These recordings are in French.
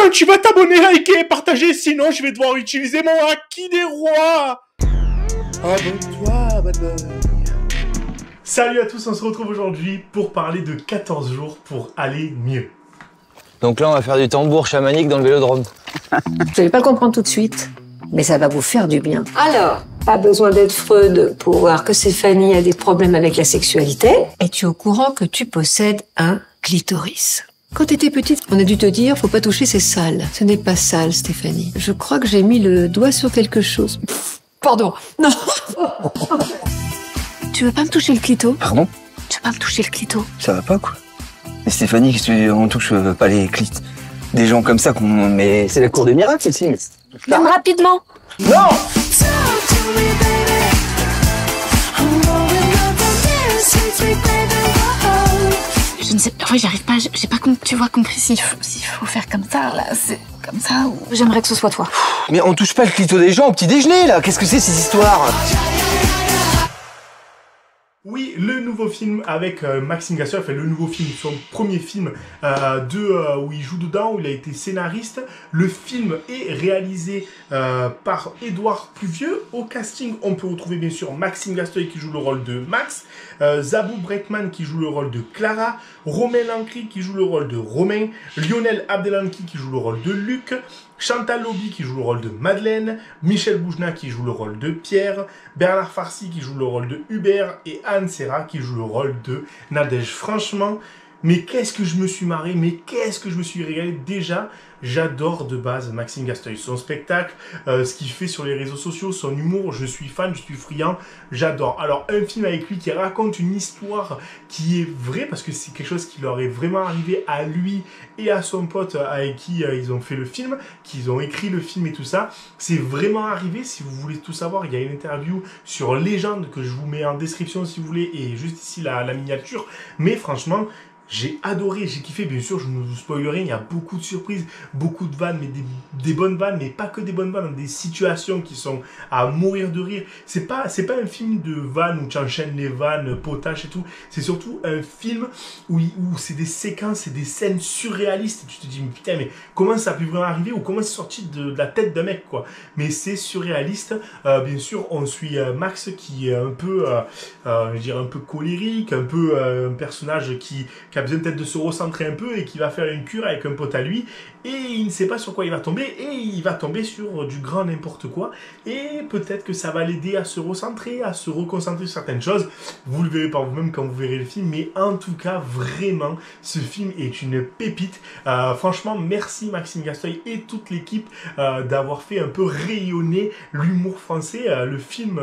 Putain, tu vas t'abonner, liker, partager, sinon je vais devoir utiliser mon haki des rois. Abonne-toi, bad boy. Salut à tous, on se retrouve aujourd'hui pour parler de 14 jours pour aller mieux. Donc là, on va faire du tambour chamanique dans le vélodrome. Vous n'allez pas le comprendre tout de suite, mais ça va vous faire du bien. Alors, pas besoin d'être Freud pour voir que Stéphanie a des problèmes avec la sexualité. Es-tu au courant que tu possèdes un clitoris? Quand t'étais petite, on a dû te dire, faut pas toucher, c'est sale. Ce n'est pas sale, Stéphanie. Je crois que j'ai mis le doigt sur quelque chose. Pardon, non. Tu veux pas me toucher le clito? Pardon? Tu veux pas me toucher le clito? Ça va pas, quoi. Mais Stéphanie, qu'est-ce qu'on touche pas les clits? Des gens comme ça qu'on... Mais c'est la cour des miracles, ici. Viens rapidement. Non! Je ne sais pas, oui, j'arrive pas, j'ai pas tu vois, compris s'il faut faire comme ça, là, c'est comme ça, ou j'aimerais que ce soit toi. Mais on touche pas le clito des gens au petit déjeuner, là. Qu'est-ce que c'est, ces histoires? Oui, le nouveau film avec Maxime Gastoy, enfin le nouveau film, son premier film où il joue dedans, où il a été scénariste. Le film est réalisé par Édouard Pluvieux. Au casting, on peut retrouver bien sûr Maxime Gastoy qui joue le rôle de Max, Zabou Breitman qui joue le rôle de Clara, Romain Lancry qui joue le rôle de Romain, Lionel Abdelanki qui joue le rôle de Luc, Chantal Lobby qui joue le rôle de Madeleine, Michel Boujna qui joue le rôle de Pierre, Bernard Farcy qui joue le rôle de Hubert et Anne Serra qui joue le rôle de Nadège. Franchement, mais qu'est-ce que je me suis marré, mais qu'est-ce que je me suis régalé. Déjà, j'adore de base Maxime Gastoy, son spectacle, ce qu'il fait sur les réseaux sociaux, son humour, je suis fan, je suis friand, j'adore. Alors, un film avec lui qui raconte une histoire qui est vraie, parce que c'est quelque chose qui leur est vraiment arrivé à lui et à son pote avec qui ils ont fait le film, qu'ils ont écrit le film et tout ça. C'est vraiment arrivé, si vous voulez tout savoir, il y a une interview sur Légende que je vous mets en description si vous voulez, et juste ici la miniature. Mais franchement, j'ai adoré, j'ai kiffé, bien sûr, je ne vous spoil rien, il y a beaucoup de surprises, beaucoup de vannes, mais des bonnes vannes, mais pas que des bonnes vannes, des situations qui sont à mourir de rire. C'est pas un film de vannes où tu enchaînes les vannes, potaches et tout, c'est surtout un film où c'est des séquences, c'est des scènes surréalistes, et tu te dis, mais putain, mais comment ça a pu vraiment arriver, ou comment c'est sorti de la tête d'un mec, quoi. Mais c'est surréaliste. Bien sûr, on suit Max qui est un peu, je dirais un peu colérique, un peu un personnage qui a besoin peut-être de se recentrer un peu et qui va faire une cure avec un pote à lui, et il ne sait pas sur quoi il va tomber, et il va tomber sur du grand n'importe quoi, et peut-être que ça va l'aider à se recentrer, à se reconcentrer sur certaines choses. Vous le verrez par vous-même quand vous verrez le film, mais en tout cas, vraiment, ce film est une pépite. Franchement, merci Maxime Gastoy et toute l'équipe d'avoir fait un peu rayonner l'humour français, le film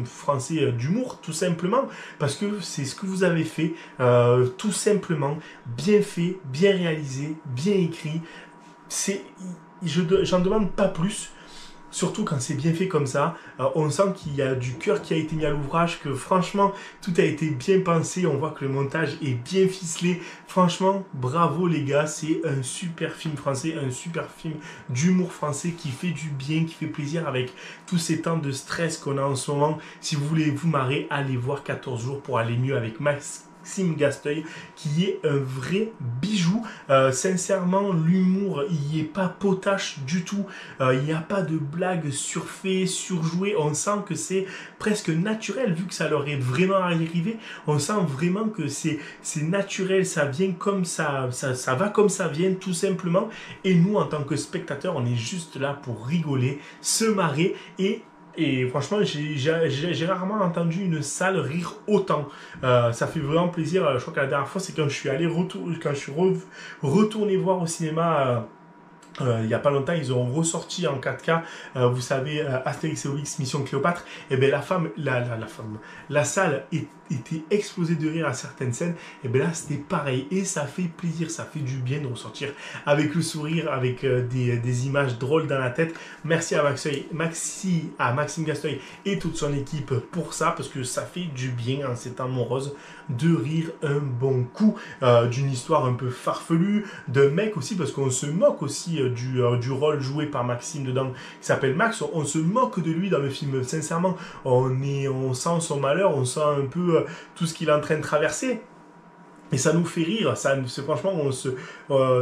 français d'humour, tout simplement, parce que c'est ce que vous avez fait, tout simplement, bien fait, bien réalisé, bien écrit. J'en demande pas plus, surtout quand c'est bien fait comme ça. On sent qu'il y a du cœur qui a été mis à l'ouvrage, que franchement, tout a été bien pensé. On voit que le montage est bien ficelé. Franchement, bravo les gars, c'est un super film français, un super film d'humour français qui fait du bien, qui fait plaisir avec tous ces temps de stress qu'on a en ce moment. Si vous voulez vous marrer, allez voir 14 jours pour aller mieux avec Maxime Gastoy, qui est un vrai bijou. Sincèrement, l'humour, il n'y est pas potache du tout. Il n'y a pas de blagues surfaites, surjouées. On sent que c'est presque naturel, vu que ça leur est vraiment arrivé. On sent vraiment que c'est naturel, ça vient comme ça va comme ça vient, tout simplement. Et nous, en tant que spectateurs, on est juste là pour rigoler, se marrer, et franchement, j'ai rarement entendu une salle rire autant. Ça fait vraiment plaisir. Je crois que la dernière fois, c'est quand je suis retourné voir au cinéma. Il n'y a pas longtemps, ils ont ressorti en 4K, vous savez, Astérix et Obélix Mission Cléopâtre. Et bien la salle était explosée de rire à certaines scènes. Et bien là, c'était pareil. Et ça fait plaisir, ça fait du bien de ressortir avec le sourire, avec des images drôles dans la tête. Merci à Maxime Gastoy et toute son équipe pour ça, parce que ça fait du bien en ces temps moroses de rire un bon coup d'une histoire un peu farfelue, d'un mec aussi, parce qu'on se moque aussi du rôle joué par Maxime dedans, qui s'appelle Max. On se moque de lui dans le film, sincèrement. On sent son malheur, on sent un peu tout ce qu'il est en train de traverser. Et ça nous fait rire, c'est franchement,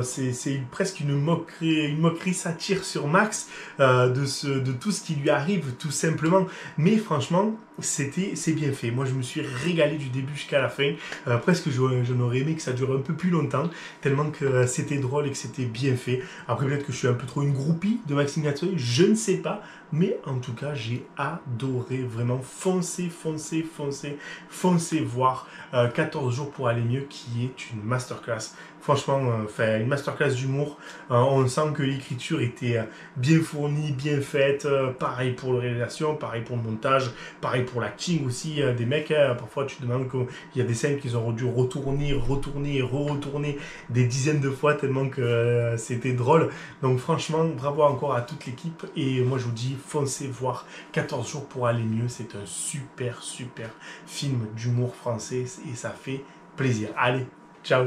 c'est presque une moquerie satire sur Max de tout ce qui lui arrive, tout simplement. Mais franchement, c'est bien fait. Moi, je me suis régalé du début jusqu'à la fin. Presque, j'en aurais aimé que ça dure un peu plus longtemps, tellement que c'était drôle et que c'était bien fait. Après, peut-être que je suis un peu trop une groupie de Maxime Gatoué, je ne sais pas. Mais en tout cas, j'ai adoré, vraiment. Foncez voir 14 jours pour aller mieux, qui est une masterclass. Franchement, une masterclass d'humour. On sent que l'écriture était bien fournie, bien faite. Pareil pour la réalisation, pareil pour le montage, pareil pour l'acting aussi des mecs. Parfois, tu te demandes qu'il y a des scènes qu'ils ont dû retourner et retourner des dizaines de fois tellement que c'était drôle. Donc franchement, bravo encore à toute l'équipe. Et moi, je vous dis, foncez voir 14 jours pour aller mieux. C'est un super film d'humour français et ça fait plaisir. Allez, ciao!